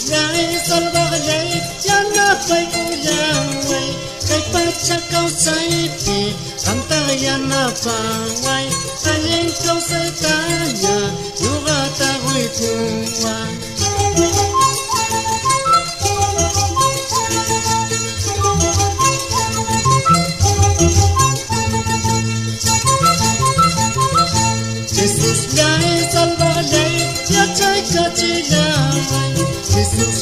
lai salvale yana pai kuyawai kai pacha kau sai pi anta yana pawai ayen kau sai tanya yuga ta hui puwa Jesus lai salvale ya chai kachilawai Jesus